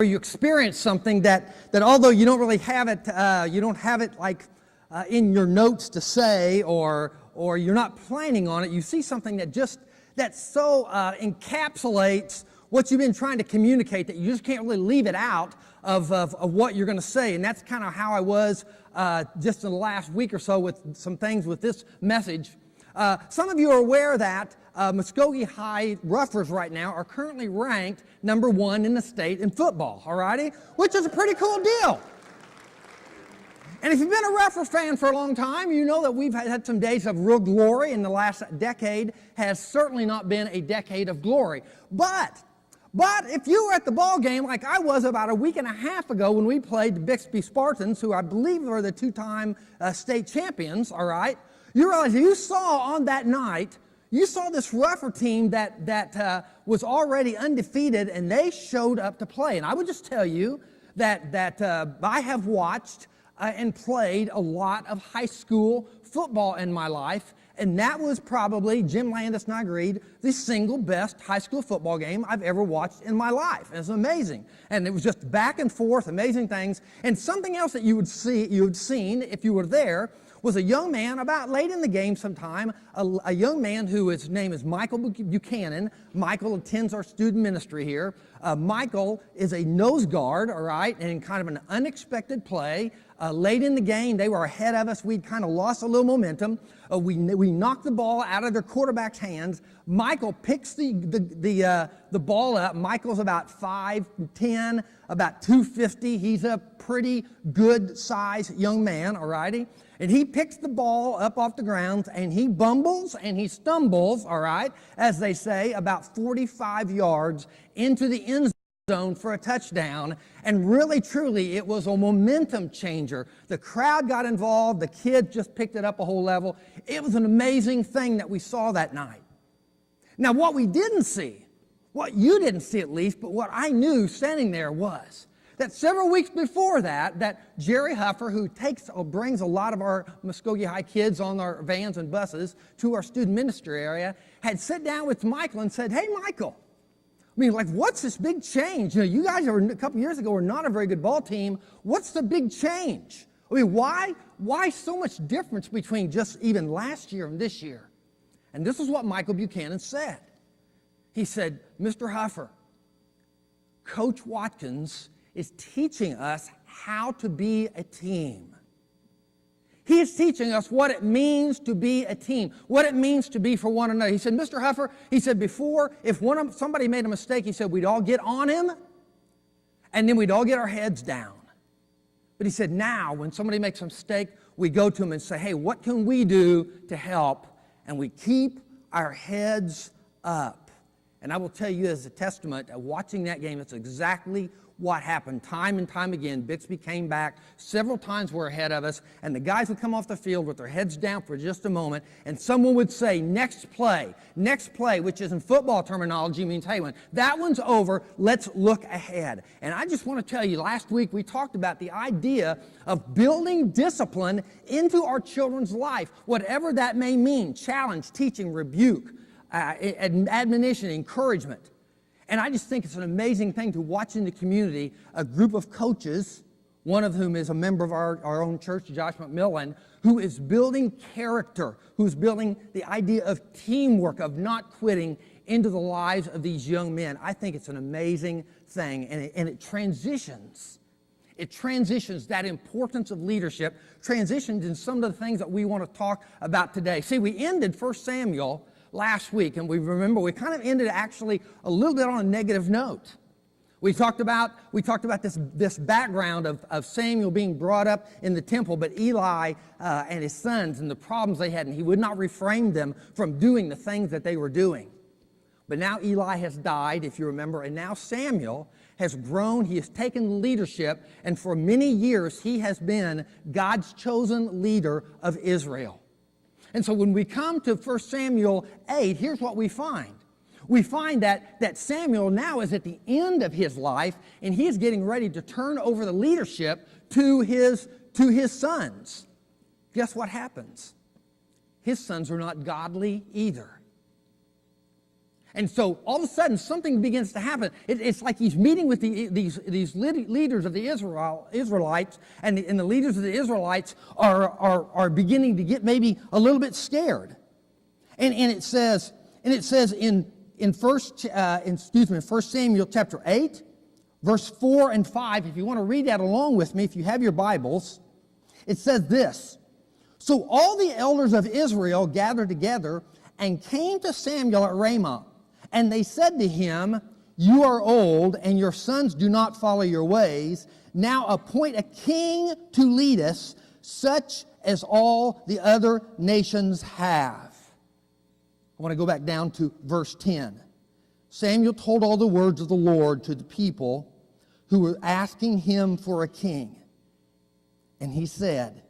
you experience something that although you don't really have it, you don't have it like in your notes to say, or you're not planning on it, you see something that so encapsulates what you've been trying to communicate that you just can't really leave it out of what you're going to say. And that's kind of how I was just in the last week or so with some things with this message. Some of you are aware that Muskogee High Roughers right now are currently ranked #1 in the state in football, all righty? Which is a pretty cool deal. And if you've been a Rougher fan for a long time, you know that we've had some days of real glory, and the last decade has certainly not been a decade of glory. But if you were at the ball game like I was about a week and a half ago when we played the Bixby Spartans, who I believe were the two-time state champions, all right, you realize you saw on that night, you saw this Rougher team that was already undefeated, and they showed up to play. And I would just tell you that I have watched and played a lot of high school football in my life, and that was probably, Jim Landis and I agreed, the single best high school football game I've ever watched in my life. It was amazing. And it was just back and forth, amazing things. And something else that you had seen if you were there was a young man, about late in the game sometime, a young man his name is Michael Buchanan. Michael attends our student ministry here. Michael is a nose guard, all right, and in kind of an unexpected play. Late in the game, they were ahead of us. We'd kind of lost a little momentum. We knocked the ball out of their quarterback's hands. Michael picks the ball up. Michael's about 5'10", about 250. He's a pretty good-sized young man, all righty? And he picks the ball up off the ground, and he bumbles and he stumbles, all right, as they say, about 45 yards into the end zone for a touchdown. And really, truly, it was a momentum changer. The crowd got involved. The kid just picked it up a whole level. It was an amazing thing that we saw that night. Now, what we didn't see, what you didn't see at least, but what I knew standing there was that several weeks before that Jerry Huffer, who brings a lot of our Muskogee High kids on our vans and buses to our student ministry area, had sat down with Michael and said, "Hey, Michael, I mean, like, what's this big change? You know, you guys a couple years ago were not a very good ball team. What's the big change? I mean, why so much difference between just even last year and this year?" And this is what Michael Buchanan said. He said, "Mr. Huffer, Coach Watkins is teaching us how to be a team. He is teaching us what it means to be a team, what it means to be for one another." He said, "Mr. Huffer," he said, "before, if somebody made a mistake," he said, "we'd all get on him, and then we'd all get our heads down. But," he said, "now, when somebody makes a mistake, we go to him and say, hey, what can we do to help? And we keep our heads up." And I will tell you as a testament of watching that game, it's exactly what happened time and time again. Bixby came back several times, were ahead of us, and the guys would come off the field with their heads down for just a moment, and someone would say, next play, which is in football terminology means, hey, when that one's over, let's look ahead. And I just want to tell you, last week we talked about the idea of building discipline into our children's life, whatever that may mean: challenge, teaching, rebuke, admonition, encouragement. And I just think it's an amazing thing to watch in the community a group of coaches, one of whom is a member of our own church, Josh McMillan, who is building character, who's building the idea of teamwork, of not quitting into the lives of these young men. I think it's an amazing thing, and it transitions. It transitions, that importance of leadership, transitions in some of the things that we want to talk about today. See, we ended 1 Samuel last week, and we kind of ended actually a little bit on a negative note. We talked about this background of Samuel being brought up in the temple, but Eli and his sons and the problems they had, and he would not refrain them from doing the things that they were doing. But now Eli has died, if you remember, and now Samuel has grown. He has taken leadership, and for many years he has been God's chosen leader of Israel. And so when we come to 1 Samuel 8, here's what we find. We find that Samuel now is at the end of his life, and he is getting ready to turn over the leadership to his sons. Guess what happens? His sons are not godly either. And so all of a sudden something begins to happen. It's like he's meeting with these leaders of the Israelites, and the leaders of the Israelites are beginning to get maybe a little bit scared. And it says in 1 Samuel chapter 8, verse 4 and 5, if you want to read that along with me, if you have your Bibles, it says this: So all the elders of Israel gathered together and came to Samuel at Ramah. And they said to him, You are old, and your sons do not follow your ways. Now appoint a king to lead us, such as all the other nations have. I want to go back down to verse 10. Samuel told all the words of the Lord to the people who were asking him for a king. And he said,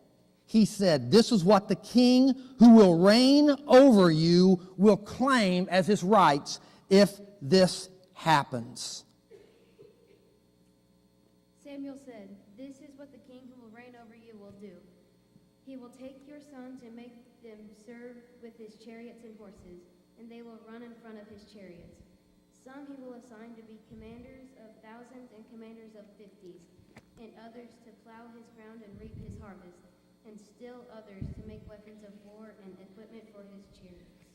This is what the king who will reign over you will claim as his rights if this happens. Samuel said, This is what the king who will reign over you will do. He will take your sons and make them serve with his chariots and horses, and they will run in front of his chariots. Some he will assign to be commanders of thousands and commanders of 50s, and others to plow his ground and reap his harvest, and still others to make weapons of war and equipment for his chariots.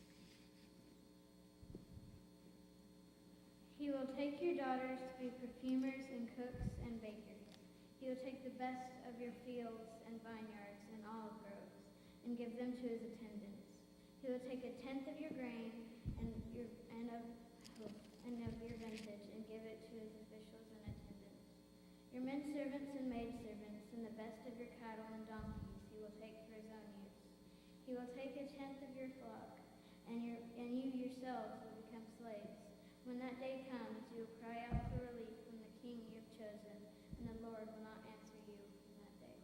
He will take your daughters to be perfumers and cooks and bakers. He will take the best of your fields and vineyards and olive groves and give them to his attendants. He will take a tenth of your grain and of your vintage and give it to his officials and attendants. Your men servants and maidservants and the best of your cattle and donkeys he will take for his own use. He will take a tenth of your flock, and you yourselves will become slaves. When that day comes, you will cry out for relief from the king you have chosen, and the Lord will not answer you in that day.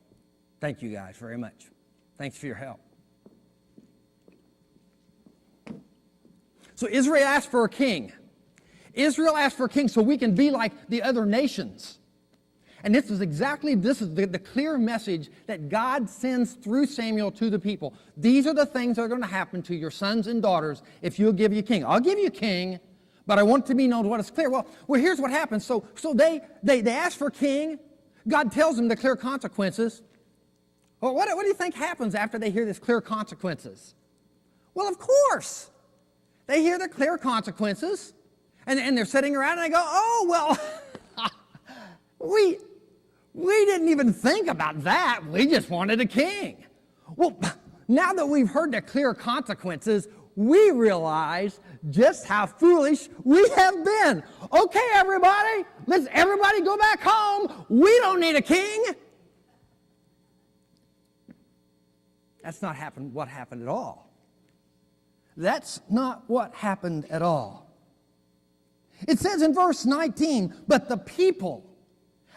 Thank you guys very much. Thanks for your help. So Israel asked for a king. Israel asked for a king so we can be like the other nations. And this is the clear message that God sends through Samuel to the people. These are the things that are going to happen to your sons and daughters if you'll give you a king. I'll give you a king, but I want to be known what is clear. Well, here's what happens. So they ask for a king. God tells them the clear consequences. Well, what do you think happens after they hear these clear consequences? Well, of course, they hear the clear consequences, and they're sitting around and they go, oh, well, we didn't even think about that. We just wanted a king. Well, now that we've heard the clear consequences, we realize just how foolish we have been. Okay, everybody, let's everybody go back home. We don't need a king. That's not what happened at all. That's not what happened at all. It says in verse 19, but the people,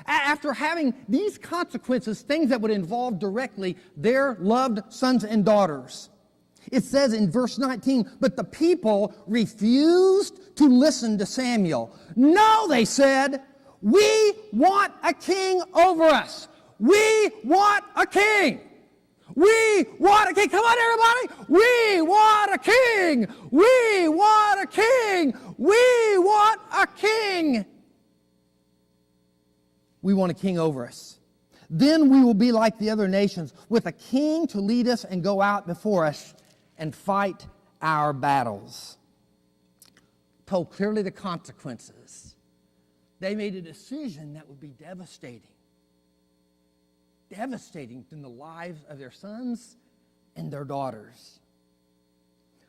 after having these consequences, things that would involve directly their loved sons and daughters, it says in verse 19, but the people refused to listen to Samuel. No, they said, we want a king over us. We want a king. We want a king. Come on, everybody. We want a king. We want a king. We want a king. We want a king over us. Then we will be like the other nations, with a king to lead us and go out before us and fight our battles. Told clearly the consequences. They made a decision that would be devastating. Devastating in the lives of their sons and their daughters.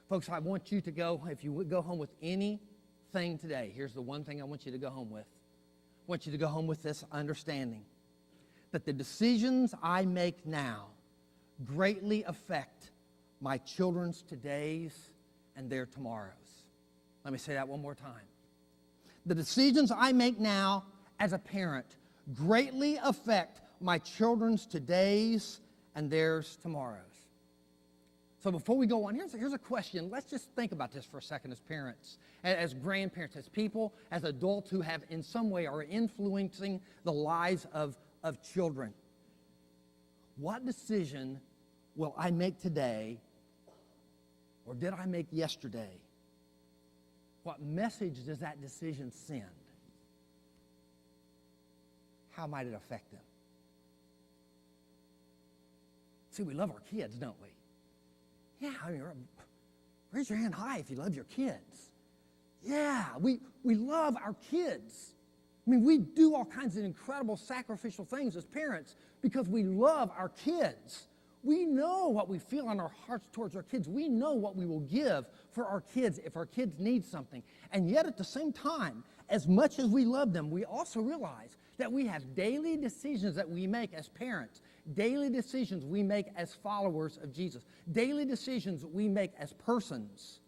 Folks, I want you to go, if you would go home with anything today, here's the one thing I want you to go home with. I want you to go home with this understanding that the decisions I make now greatly affect my children's todays and their tomorrows. Let me say that one more time. The decisions I make now as a parent greatly affect my children's todays and theirs tomorrows. So before we go on, here's a question. Let's just think about this for a second as parents, as grandparents, as people, as adults who have in some way are influencing the lives of children. What decision will I make today, or did I make yesterday, what message does that decision send? How might it affect them? See, we love our kids, don't we? Yeah, I mean, raise your hand high if you love your kids. Yeah, we love our kids. I mean, we do all kinds of incredible sacrificial things as parents because we love our kids. We know what we feel in our hearts towards our kids. We know what we will give for our kids if our kids need something. And yet at the same time, as much as we love them, we also realize that we have daily decisions that we make as parents, daily decisions we make as followers of Jesus, daily decisions we make as persons.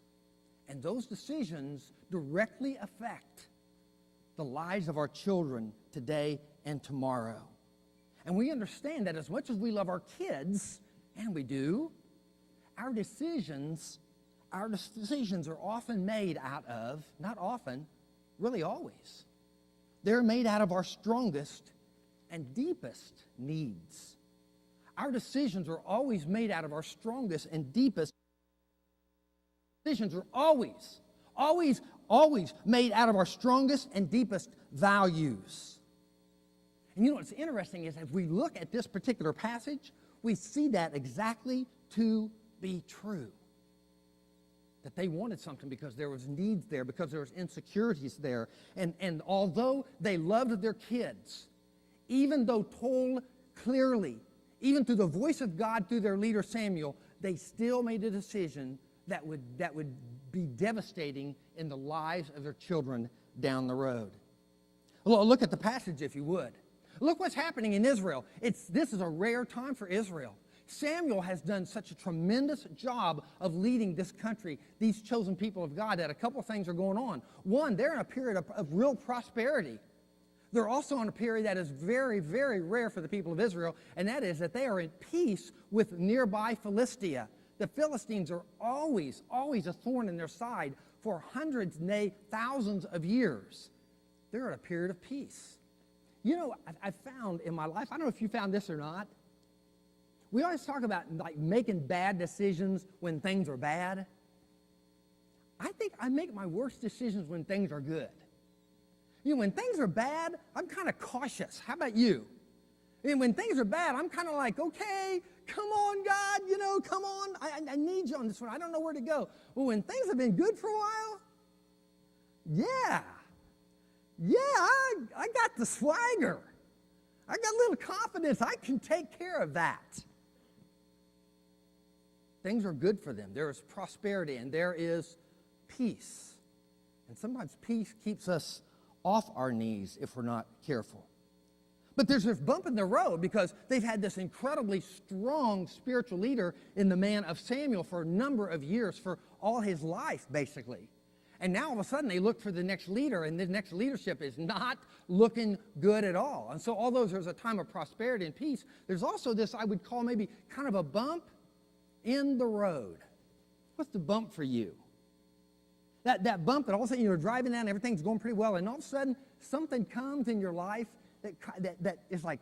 And those decisions directly affect the lives of our children today and tomorrow. And we understand that as much as we love our kids, and we do, our decisions are often made out of, not often, really always, they're made out of our strongest and deepest needs. Our decisions are always made out of our strongest and deepest. Decisions are always made out of our strongest and deepest values. And you know what's interesting is if we look at this particular passage, we see that exactly to be true. That they wanted something because there was needs there, because there was insecurities there. And although they loved their kids, even though told clearly, even through the voice of God through their leader Samuel, they still made a decision that would be devastating in the lives of their children down the road. Look at the passage if you would. Look what's happening in Israel. This is a rare time for Israel. Samuel has done such a tremendous job of leading this country, these chosen people of God, that a couple of things are going on. One, they're in a period of real prosperity. They're also in a period that is very, very rare for the people of Israel, and that is that they are in peace with nearby Philistia. The Philistines are always a thorn in their side for hundreds, nay, thousands of years. They're in a period of peace. You know, I've found in my life, I don't know if you found this or not, we always talk about like making bad decisions when things are bad. I think I make my worst decisions when things are good. You know, when things are bad, I'm kind of cautious. How about you? And when things are bad, I'm kind of like, okay, come on, God, you know, come on. I need you on this one. I don't know where to go. Well, when things have been good for a while, yeah, I got the swagger. I got a little confidence. I can take care of that. Things are good for them. There is prosperity and there is peace. And sometimes peace keeps us off our knees if we're not careful. But there's this bump in the road because they've had this incredibly strong spiritual leader in the man of Samuel for a number of years, for all his life, basically. And now all of a sudden they look for the next leader, and the next leadership is not looking good at all. And so although there's a time of prosperity and peace, there's also this I would call maybe kind of a bump in the road. What's the bump for you? That bump that all of a sudden you're driving down, everything's going pretty well, and all of a sudden something comes in your life that is like,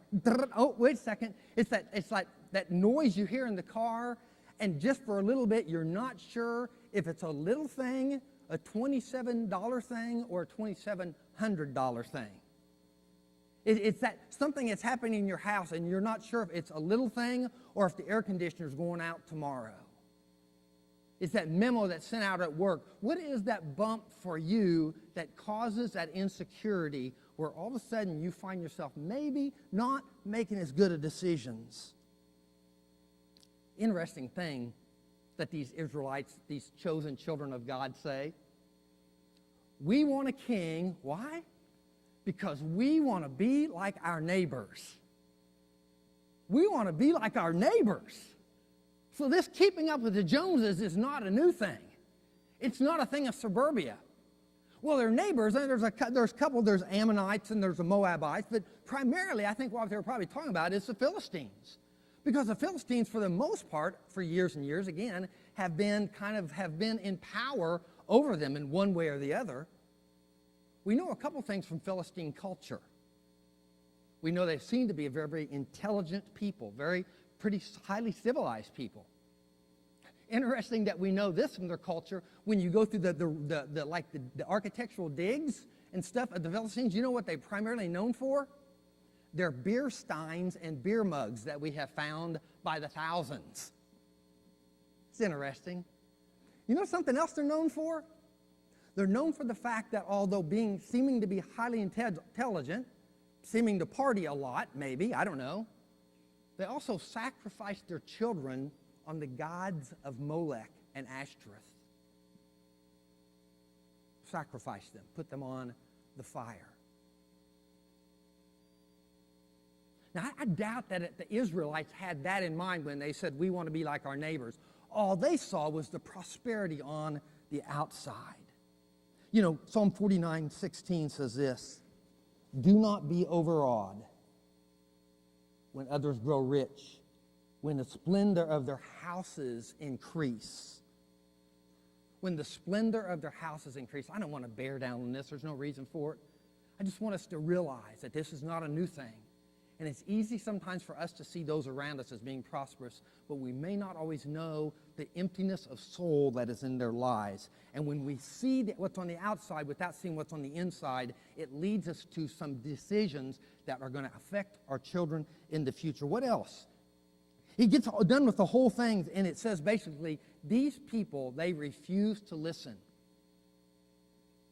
oh, wait a second. It's like that noise you hear in the car, and just for a little bit, you're not sure if it's a little thing, a $27 thing, or a $2,700 thing. It's that something that's happening in your house, and you're not sure if it's a little thing or if the air conditioner's going out tomorrow. It's that memo that's sent out at work. What is that bump for you that causes that insecurity where all of a sudden you find yourself maybe not making as good of decisions? Interesting thing that these Israelites, these chosen children of God say. We want a king. Why? Because we want to be like our neighbors. We want to be like our neighbors. So this keeping up with the Joneses is not a new thing. It's not a thing of suburbia. Well, they're neighbors, and there's Ammonites and there's the Moabites, but primarily I think what they were probably talking about is the Philistines. Because the Philistines, for the most part, for years and years, again, have been in power over them in one way or the other. We know a couple things from Philistine culture. We know they seem to be a very, very intelligent people, pretty highly civilized people. Interesting that we know this from their culture. When you go through the architectural digs and stuff of the Philistines, you know what they're primarily known for? Their beer steins and beer mugs that we have found by the thousands. It's interesting. You know something else they're known for? They're known for the fact that although seeming to be highly intelligent, seeming to party a lot, maybe, I don't know, they also sacrificed their children on the gods of Molech and Ashtoreth. Sacrificed them, put them on the fire. Now, I doubt that the Israelites had that in mind when they said, we want to be like our neighbors. All they saw was the prosperity on the outside. You know, Psalm 49:16 says this, do not be overawed when others grow rich, when the splendor of their houses increase. When the splendor of their houses increase. I don't want to bear down on this. There's no reason for it. I just want us to realize that this is not a new thing. And it's easy sometimes for us to see those around us as being prosperous, but we may not always know the emptiness of soul that is in their lives. And when we see what's on the outside without seeing what's on the inside, it leads us to some decisions that are going to affect our children in the future. What else? He gets done with the whole thing, and it says basically, these people, they refuse to listen.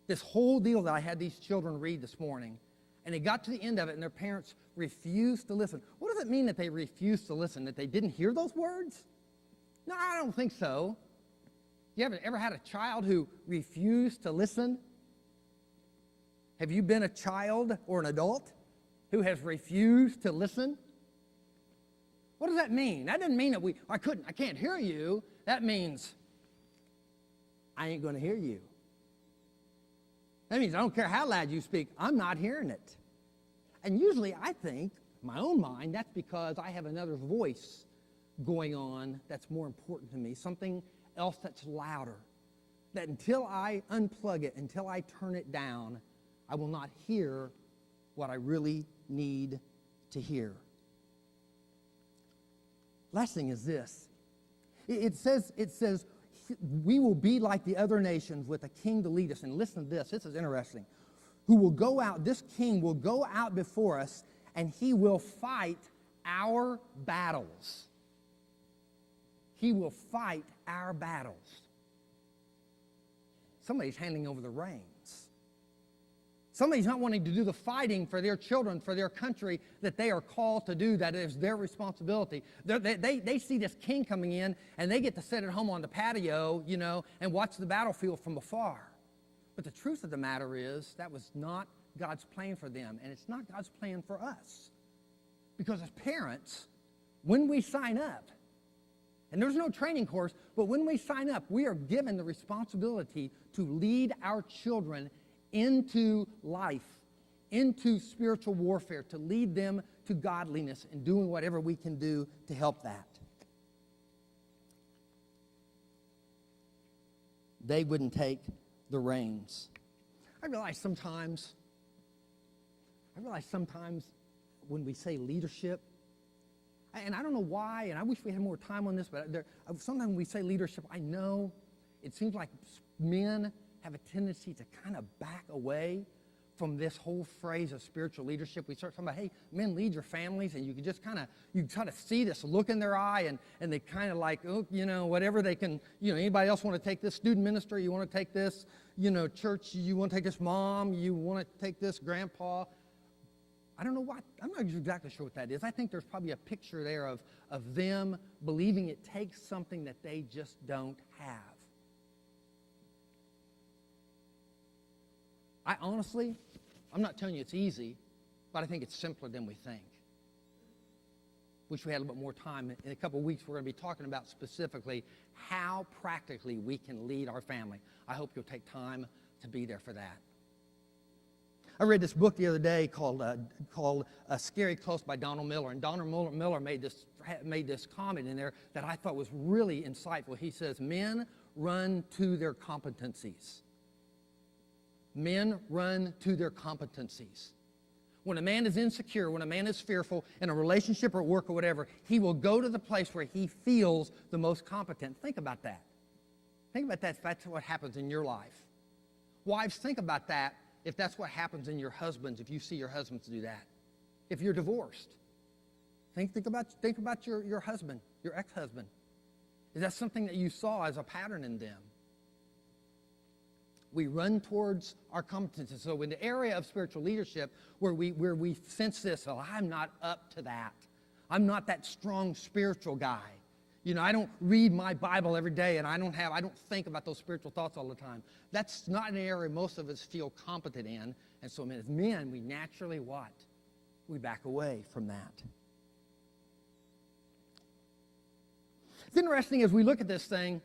This whole deal that I had these children read this morning, and it got to the end of it, and their parents refused to listen. What does it mean that they refused to listen? That they didn't hear those words? No, I don't think so. You ever had a child who refused to listen? Have you been a child or an adult who has refused to listen? What does that mean? That doesn't mean that I can't hear you. That means I ain't going to hear you. That means I don't care how loud you speak, I'm not hearing it. And usually I think, in my own mind, that's because I have another voice going on that's more important to me, something else that's louder. That until I unplug it, until I turn it down, I will not hear what I really need to hear. Last thing is this. It says, we will be like the other nations with a king to lead us. And listen to this. This is interesting. Who will go out, this king will go out before us, and he will fight our battles. He will fight our battles. Somebody's handing over the reins. Somebody's not wanting to do the fighting for their children, for their country that they are called to do. That is their responsibility. They see this king coming in, and they get to sit at home on the patio, and watch the battlefield from afar. But the truth of the matter is that was not God's plan for them, and it's not God's plan for us. Because as parents, when we sign up, and there's no training course, but when we sign up, we are given the responsibility to lead our children into life, into spiritual warfare, to lead them to godliness and doing whatever we can do to help that. They wouldn't take the reins. I realize sometimes when we say leadership, and I don't know why, and I wish we had more time on this, but sometimes when we say leadership, I know it seems like men have a tendency to kind of back away from this whole phrase of spiritual leadership. We start talking about, hey, men, lead your families, and you can just you kind of see this look in their eye, and they kind of like, whatever they can, anybody else want to take this student ministry, you want to take this, church, you want to take this mom, you want to take this grandpa. I don't know what, I'm not exactly sure what that is. I think there's probably a picture there of them believing it takes something that they just don't have. I'm not telling you it's easy, but I think it's simpler than we think. Wish we had a little bit more time. In a couple of weeks, we're going to be talking about specifically how practically we can lead our family. I hope you'll take time to be there for that. I read this book the other day called Scary Close by Donald Miller. And Donald Miller made this comment in there that I thought was really insightful. He says, men run to their competencies. Men run to their competencies. When a man is insecure, when a man is fearful in a relationship or work or whatever, he will go to the place where he feels the most competent. Think about that. Think about that if that's what happens in your life. Wives, think about that if that's what happens in your husbands, if you see your husbands do that. If you're divorced, think about your husband, your ex-husband. Is that something that you saw as a pattern in them? We run towards our competences. So in the area of spiritual leadership where we sense this, oh, I'm not up to that. I'm not that strong spiritual guy. You know, I don't read my Bible every day and I don't think about those spiritual thoughts all the time. That's not an area most of us feel competent in. And so as men, we naturally what? We back away from that. It's interesting as we look at this thing,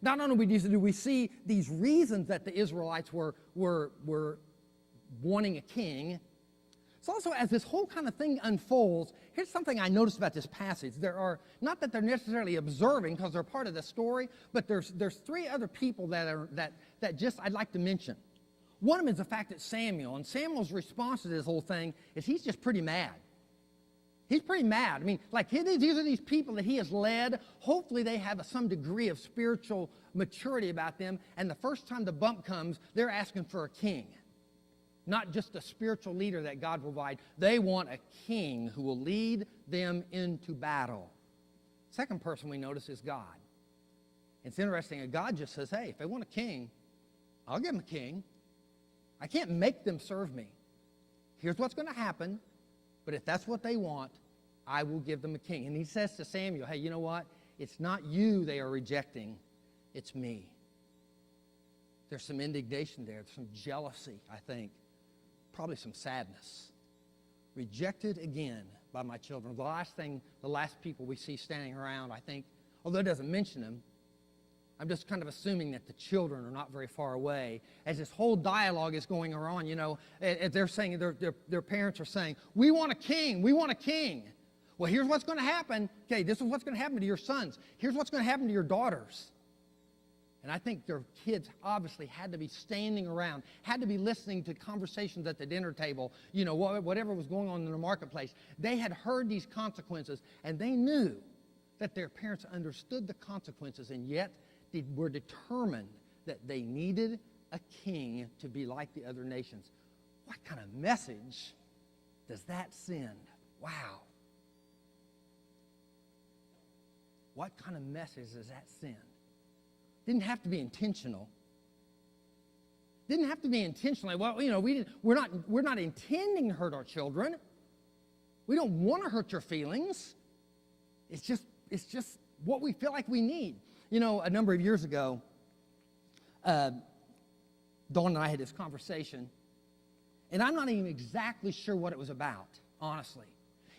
not only do we see these reasons that the Israelites were wanting a king, it's also as this whole kind of thing unfolds, here's something I noticed about this passage. There are, not that they're necessarily observing because they're part of the story, but there's three other people that just I'd like to mention. One of them is the fact that Samuel, and Samuel's response to this whole thing is he's just pretty mad. He's pretty mad. I mean, like these are these people that he has led. Hopefully they have some degree of spiritual maturity about them. And the first time the bump comes, they're asking for a king. Not just a spiritual leader that God will provide. They want a king who will lead them into battle. Second person we notice is God. It's interesting that God just says, hey, if they want a king, I'll give them a king. I can't make them serve me. Here's what's going to happen. But if that's what they want, I will give them a king. And he says to Samuel, hey, you know what? It's not you they are rejecting. It's me. There's some indignation there. There's some jealousy, I think. Probably some sadness. Rejected again by my children. The last people we see standing around, I think, although it doesn't mention them, I'm just kind of assuming that the children are not very far away. As this whole dialogue is going on, you know, as they're saying, their parents are saying, we want a king, we want a king. Well, here's what's going to happen. Okay, this is what's going to happen to your sons. Here's what's going to happen to your daughters. And I think their kids obviously had to be standing around, had to be listening to conversations at the dinner table, you know, whatever was going on in the marketplace. They had heard these consequences, and they knew that their parents understood the consequences, and yet they were determined that they needed a king to be like the other nations. What kind of message does that send? Wow. What kind of message does that send? Didn't have to be intentional. Didn't have to be intentional. Well, you know, we're not intending to hurt our children. We don't want to hurt your feelings. It's just what we feel like we need. You know, a number of years ago, Dawn and I had this conversation, and I'm not even exactly sure what it was about, honestly.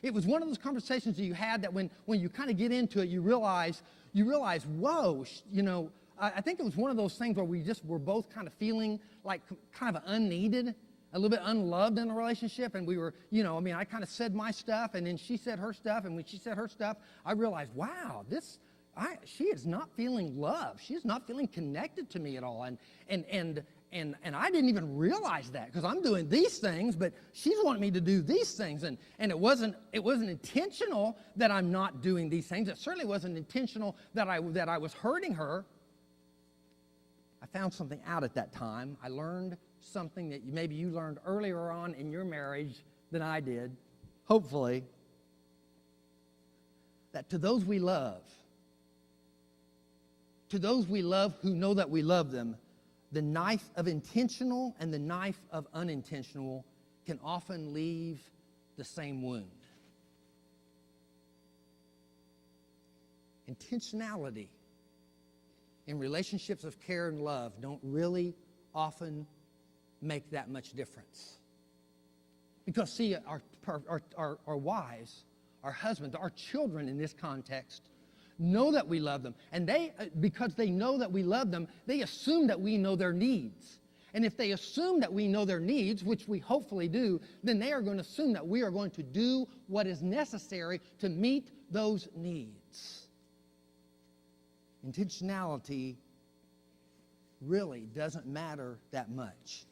It was one of those conversations that you had that when you kind of get into it, you realize, whoa, you know, I think it was one of those things where we just were both kind of feeling like kind of unneeded, a little bit unloved in a relationship, and we were, you know, I mean, I kind of said my stuff, and then she said her stuff, and when she said her stuff, I realized, wow, she is not feeling love. She is not feeling connected to me at all, and I didn't even realize that because I'm doing these things, but she's wanting me to do these things, and it wasn't intentional that I'm not doing these things. It certainly wasn't intentional that I was hurting her. I found something out at that time. I learned something that maybe you learned earlier on in your marriage than I did, hopefully, that to those we love who know that we love them, the knife of intentional and the knife of unintentional can often leave the same wound. Intentionality in relationships of care and love don't really often make that much difference. Because, see, our wives, our husbands, our children in this context know that we love them. And because they know that we love them, they assume that we know their needs. And if they assume that we know their needs, which we hopefully do, then they are going to assume that we are going to do what is necessary to meet those needs. Intentionality really doesn't matter that much.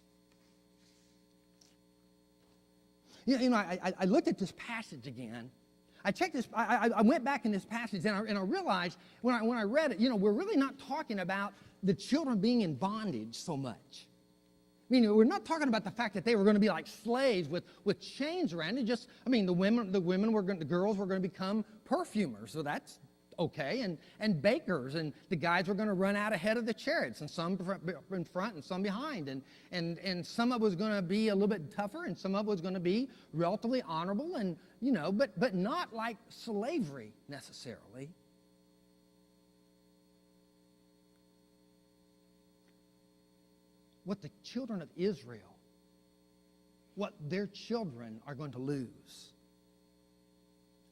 I looked at this passage again. I checked this. I went back in this passage, and I realized when I read it, we're really not talking about the children being in bondage so much. I mean, we're not talking about the fact that they were going to be like slaves with chains around it. The girls were going to become perfumers, so that's okay, and bakers, and the guys were going to run out ahead of the chariots, and some in front and some behind, and some of it was going to be a little bit tougher, and some of it was going to be relatively honorable, and but not like slavery necessarily. What the children of Israel, what their children are going to lose,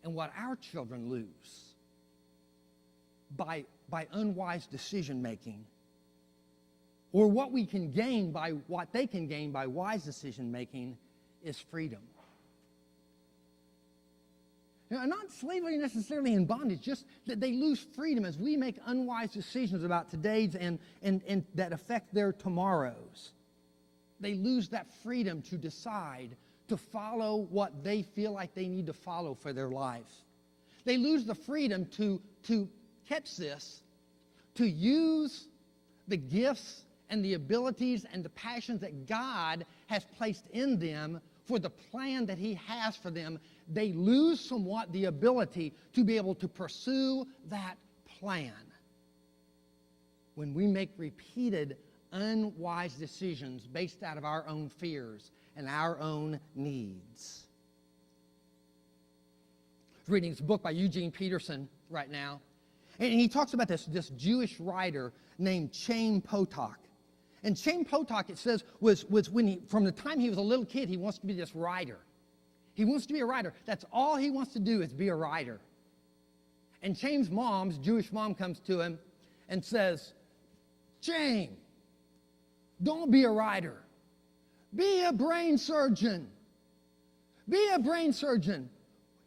and what our children lose by unwise decision making, or what they can gain by wise decision making, is freedom. Not slavery necessarily in bondage, just that they lose freedom as we make unwise decisions about today's and that affect their tomorrows. They lose that freedom to decide to follow what they feel like they need to follow for their life. They lose the freedom to catch this, to use the gifts and the abilities and the passions that God has placed in them for the plan that He has for them. They lose somewhat the ability to be able to pursue that plan when we make repeated unwise decisions based out of our own fears and our own needs. I'm reading this book by Eugene Peterson right now, and he talks about this Jewish writer named Chaim Potok. And Chaim Potok, it says, was when from the time he was a little kid, he wants to be this writer. He wants to be a writer. That's all he wants to do is be a writer. And Chaim's mom's Jewish mom comes to him and says, Chaim, don't be a writer. Be a brain surgeon. Be a brain surgeon.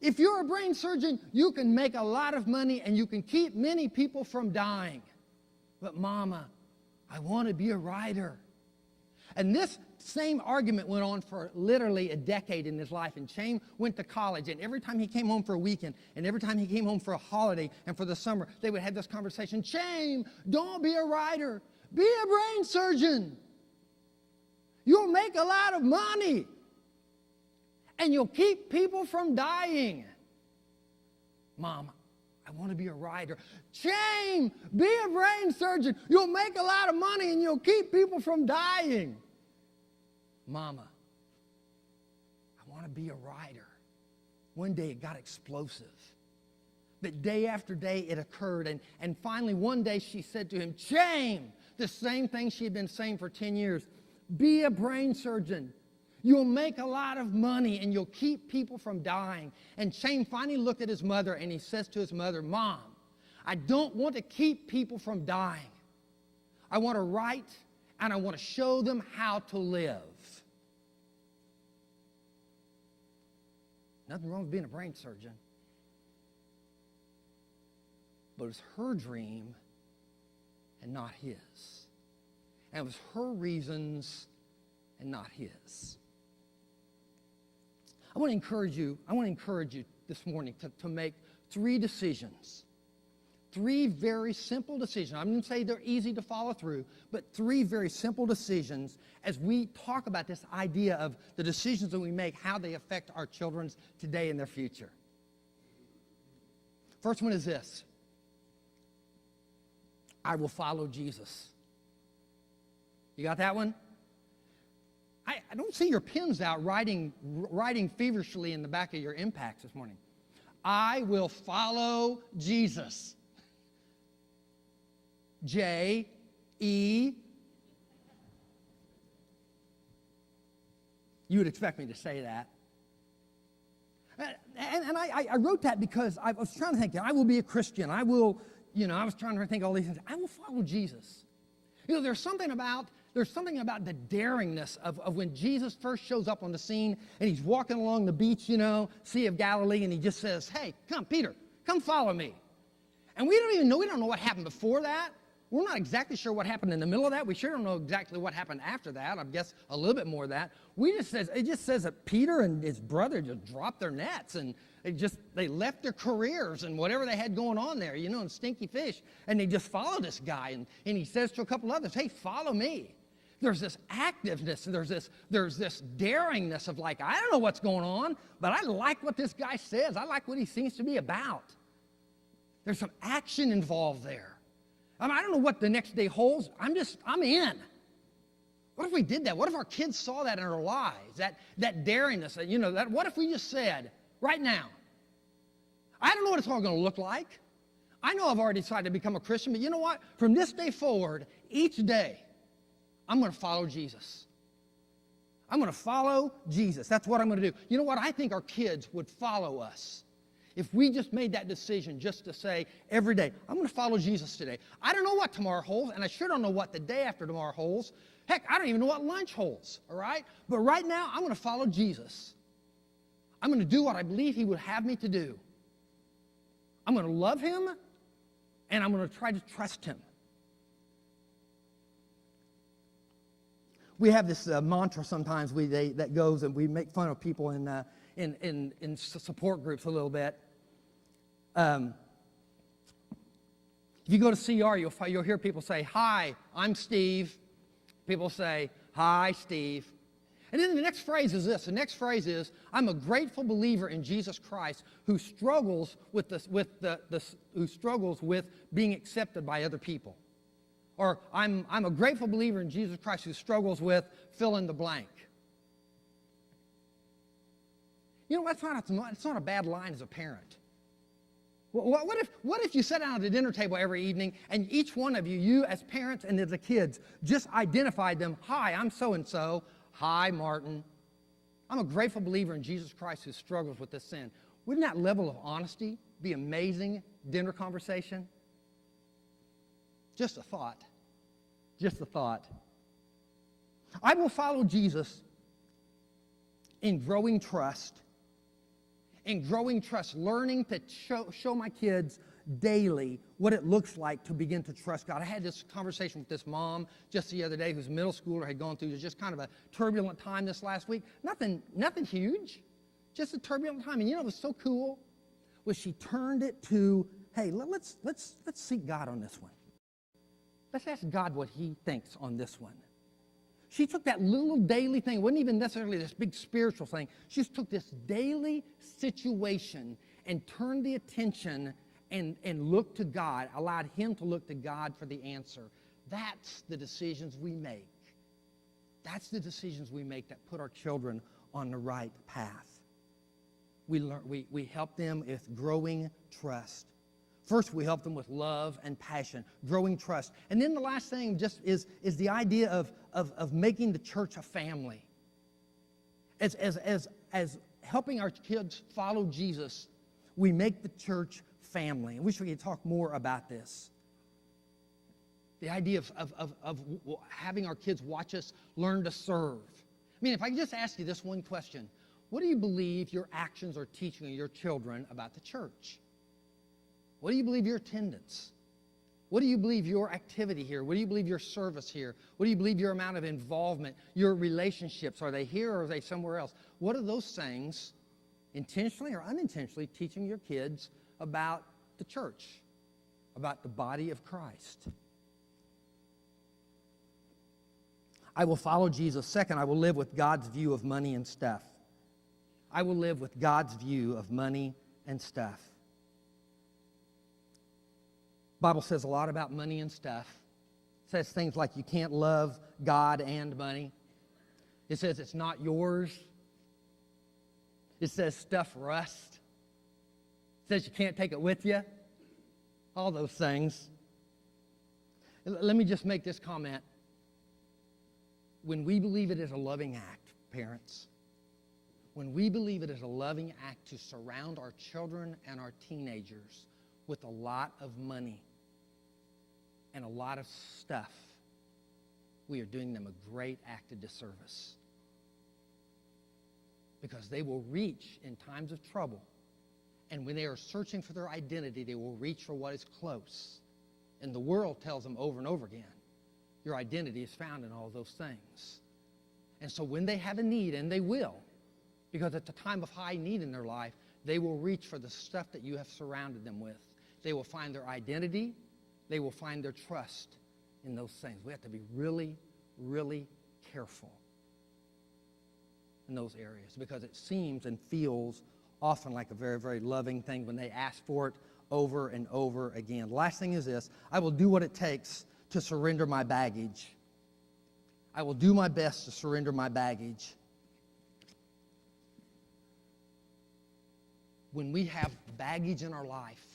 If you're a brain surgeon, you can make a lot of money and you can keep many people from dying. But Mama, I want to be a writer. And this same argument went on for literally a decade in his life. And Chaim went to college, and every time he came home for a weekend, and every time he came home for a holiday and for the summer, they would have this conversation. Chaim, don't be a writer. Be a brain surgeon. You'll make a lot of money. And you'll keep people from dying. Mom, I want to be a writer. Chaim, be a brain surgeon. You'll make a lot of money and you'll keep people from dying. Mama, I want to be a writer. One day it got explosive. But day after day it occurred. And finally one day she said to him, Chaim, the same thing she had been saying for 10 years. Be a brain surgeon. You'll make a lot of money and you'll keep people from dying. And Chaim finally looked at his mother and he says to his mother, Mom, I don't want to keep people from dying. I want to write and I want to show them how to live. Nothing wrong with being a brain surgeon. But it was her dream and not his. And it was her reasons and not his. I want to encourage you this morning to make 3 decisions. 3 very simple decisions. I'm going to say they're easy to follow through, but 3 very simple decisions as we talk about this idea of the decisions that we make, how they affect our children's today and their future. First one is this. I will follow Jesus. You got that one? I don't see your pens out writing feverishly in the back of your impacts this morning. I will follow Jesus. J-E. You would expect me to say that. And I wrote that because I was trying to think, I will be a Christian. I will, I was trying to think all these things. I will follow Jesus. There's something about the daringness of when Jesus first shows up on the scene and he's walking along the beach, Sea of Galilee, and he just says, hey, come, Peter, come follow me. And we don't know what happened before that. we're not exactly sure what happened in the middle of that. We sure don't know exactly what happened after that. I guess a little bit more of that. It just says that Peter and his brother just dropped their nets and they left their careers and whatever they had going on there, and stinky fish, and they just followed this guy. And he says to a couple others, hey, follow me. There's this activeness, and there's this daringness of like, I don't know what's going on, but I like what this guy says. I like what he seems to be about. There's some action involved there. I don't know what the next day holds. I'm in. What if we did that? What if our kids saw that in our lives, that daringness, what if we just said, right now, I don't know what it's all going to look like. I know I've already decided to become a Christian, but you know what? From this day forward, each day, I'm going to follow Jesus. I'm going to follow Jesus. That's what I'm going to do. You know what? I think our kids would follow us if we just made that decision just to say every day, I'm going to follow Jesus today. I don't know what tomorrow holds, and I sure don't know what the day after tomorrow holds. Heck, I don't even know what lunch holds, all right? But right now, I'm going to follow Jesus. I'm going to do what I believe he would have me to do. I'm going to love him, and I'm going to try to trust him. We have this mantra sometimes that goes, and we make fun of people in support groups a little bit. If you go to CR, you'll hear people say, hi, I'm Steve. People say, hi, Steve. And then the next phrase is this. The next phrase is, I'm a grateful believer in Jesus Christ who struggles with being accepted by other people. Or I'm a grateful believer in Jesus Christ who struggles with fill in the blank. That's not a bad line as a parent. What if you sat down at the dinner table every evening and each one of you as parents and as the kids, just identified them, hi, I'm so-and-so. Hi, Martin. I'm a grateful believer in Jesus Christ who struggles with this sin. Wouldn't that level of honesty be amazing dinner conversation? Just a thought. Just a thought. I will follow Jesus in growing trust. In growing trust, learning to show my kids daily what it looks like to begin to trust God. I had this conversation with this mom just the other day whose middle schooler had gone through just kind of a turbulent time this last week. Nothing huge, just a turbulent time. And it was so cool was she turned it to, hey, let's seek God on this one. Let's ask God what he thinks on this one. She took that little daily thing. It wasn't even necessarily this big spiritual thing. She just took this daily situation and turned the attention and looked to God, allowed him to look to God for the answer. That's the decisions we make. That's the decisions we make that put our children on the right path. We help them with growing trust. First, we help them with love and passion, growing trust. And then the last thing just is the idea of making the church a family. As helping our kids follow Jesus, we make the church family. I wish we could talk more about this. The idea of having our kids watch us learn to serve. I mean, if I could just ask you this one question, what do you believe your actions are teaching your children about the church? What do you believe your attendance? What do you believe your activity here? What do you believe your service here? What do you believe your amount of involvement, your relationships? Are they here or are they somewhere else? What are those things, intentionally or unintentionally, teaching your kids about the church, about the body of Christ? I will follow Jesus. Second, I will live with God's view of money and stuff. I will live with God's view of money and stuff. The Bible says a lot about money and stuff. It says things like you can't love God and money. It says it's not yours. It says stuff rust. It says you can't take it with you. All those things. Let me just make this comment. When we believe it is a loving act, parents, when we believe it is a loving act to surround our children and our teenagers with a lot of money and a lot of stuff, we are doing them a great act of disservice. Because they will reach in times of trouble, and when they are searching for their identity, they will reach for what is close And the world tells them over and over again, your identity is found in all those things. And so when they have a need, and they will, because at the time of high need in their life, they will reach for the stuff that you have surrounded them with. They will find their identity. They will find their trust in those things. We have to be really, really careful in those areas, because it seems and feels often like a very, very loving thing when they ask for it over and over again. The last thing is this: I will do what it takes to surrender my baggage. I will do my best to surrender my baggage. When we have baggage in our life,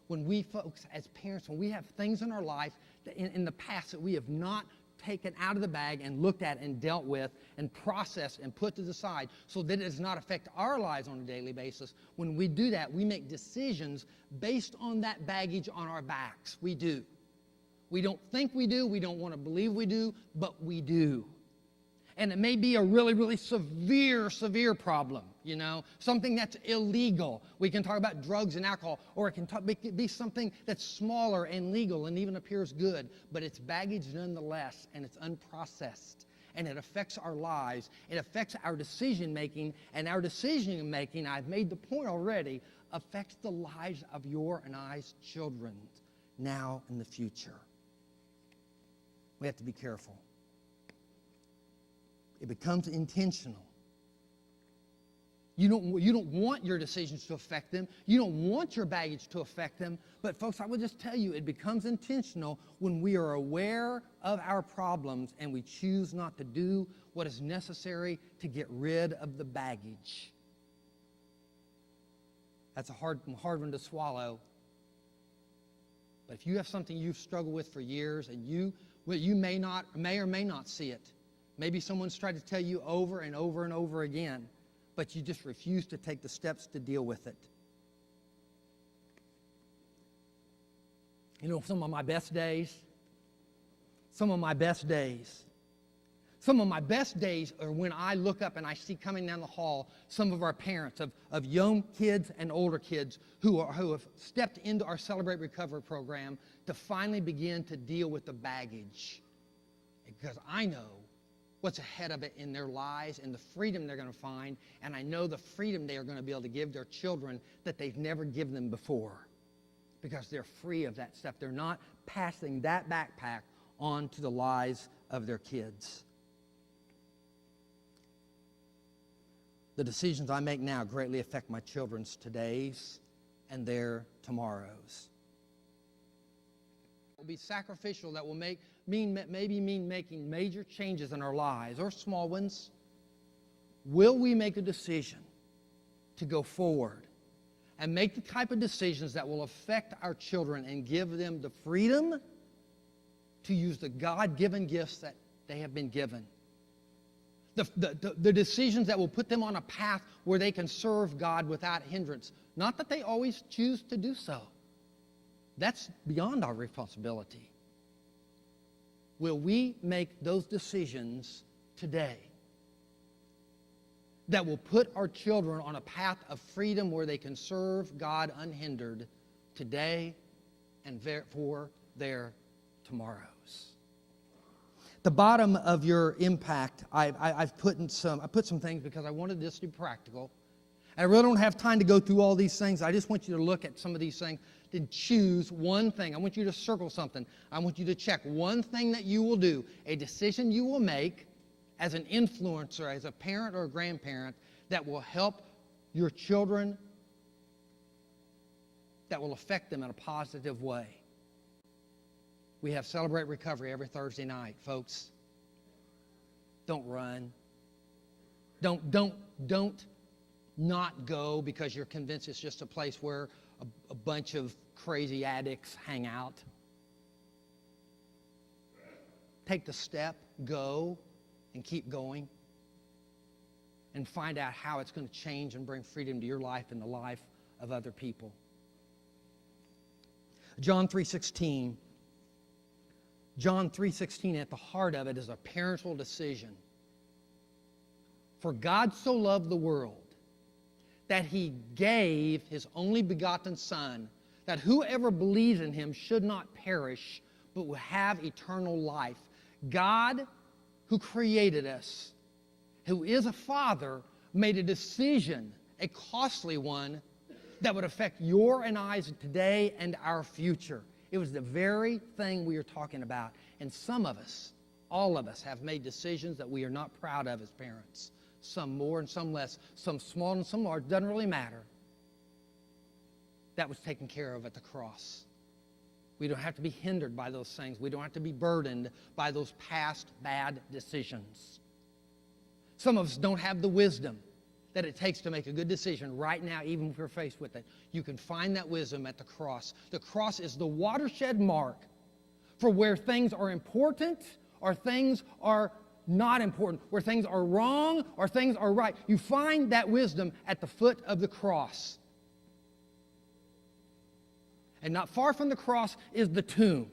when we folks as parents, when we have things in our life that in the past that we have not taken out of the bag and looked at and dealt with and processed and put to the side so that it does not affect our lives on a daily basis, when we do that, we make decisions based on that baggage on our backs. We do. We don't think we do. We don't want to believe we do, but we do. And it may be a really, really severe problem, you know, something that's illegal. We can talk about drugs and alcohol, or it can be something that's smaller and legal and even appears good, but it's baggage nonetheless, and it's unprocessed, and it affects our lives. It affects our decision-making, and our decision-making, I've made the point already, affects the lives of your and I's children now and the future. We have to be careful. It becomes intentional. You don't want your decisions to affect them. You don't want your baggage to affect them. But folks, I will just tell you, it becomes intentional when we are aware of our problems and we choose not to do what is necessary to get rid of the baggage. That's a hard one to swallow. But if you have something you've struggled with for years and you may or may not see it, maybe someone's tried to tell you over and over and over again, but you just refuse to take the steps to deal with it. You know, some of my best days are when I look up and I see coming down the hall some of our parents of young kids and older kids who have stepped into our Celebrate Recovery program to finally begin to deal with the baggage. Because I know what's ahead of it in their lives and the freedom they're going to find, and I know the freedom they are going to be able to give their children that they've never given them before, because they're free of that stuff. They're not passing that backpack on to the lives of their kids. The decisions I make now greatly affect my children's todays and their tomorrows. It will be sacrificial, that will mean making major changes in our lives, or small ones. Will we make a decision to go forward and make the type of decisions that will affect our children and give them the freedom to use the God-given gifts that they have been given? The decisions that will put them on a path where they can serve God without hindrance. Not that they always choose to do so. That's beyond our responsibility. Will we make those decisions today that will put our children on a path of freedom where they can serve God unhindered today and for their tomorrows? The bottom of your impact, I've put some things because I wanted this to be practical. I really don't have time to go through all these things. I just want you to look at some of these things and choose one thing. I want you to circle something. I want you to check one thing that you will do, a decision you will make as an influencer, as a parent or a grandparent, that will help your children, that will affect them in a positive way. We have Celebrate Recovery every Thursday night, folks. Don't run. Don't not go because you're convinced it's just a place where a bunch of crazy addicts hang out. Take the step, go, and keep going, and find out how it's going to change and bring freedom to your life and the life of other people. John 3:16. John 3:16, at the heart of it is a parental decision. For God so loved the world that he gave his only begotten Son, that whoever believes in him should not perish, but will have eternal life. God, who created us, who is a Father, made a decision, a costly one, that would affect your and I's today and our future. It was the very thing we are talking about. And some of us, all of us, have made decisions that we are not proud of as parents. Some more and some less. Some small and some large. Doesn't really matter. That was taken care of at the cross. We don't have to be hindered by those things. We don't have to be burdened by those past bad decisions. Some of us don't have the wisdom that it takes to make a good decision right now, even if we're faced with it. You can find that wisdom at the cross. The cross is the watershed mark for where things are important or things are not important, where things are wrong or things are right. You find that wisdom at the foot of the cross. And not far from the cross is the tomb.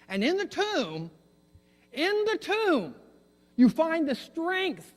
And in the tomb, you find the strength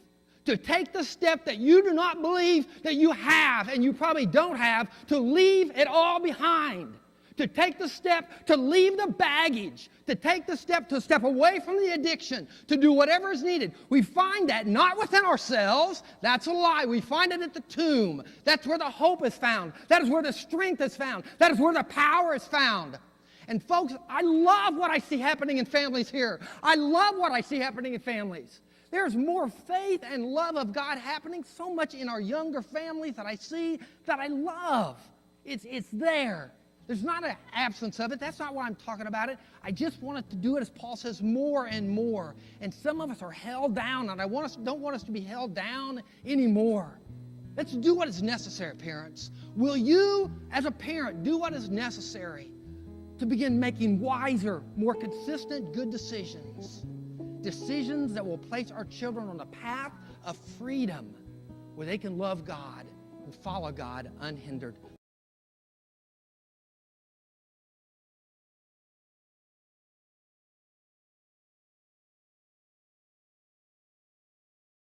to take the step that you do not believe that you have, and you probably don't have, to leave it all behind. To take the step to leave the baggage, to take the step to step away from the addiction, to do whatever is needed. We find that not within ourselves. That's a lie. We find it at the tomb. That's where the hope is found. That is where the strength is found. That is where the power is found. And folks, I love what I see happening in families here. I love what I see happening in families. There's more faith and love of God happening so much in our younger families that I see that I love. It's there. There's not an absence of it. That's not why I'm talking about it. I just want us to do it, as Paul says, more and more. And some of us are held down, and I don't want us to be held down anymore. Let's do what is necessary, parents. Will you, as a parent, do what is necessary to begin making wiser, more consistent, good decisions? Decisions that will place our children on the path of freedom, where they can love God and follow God unhindered.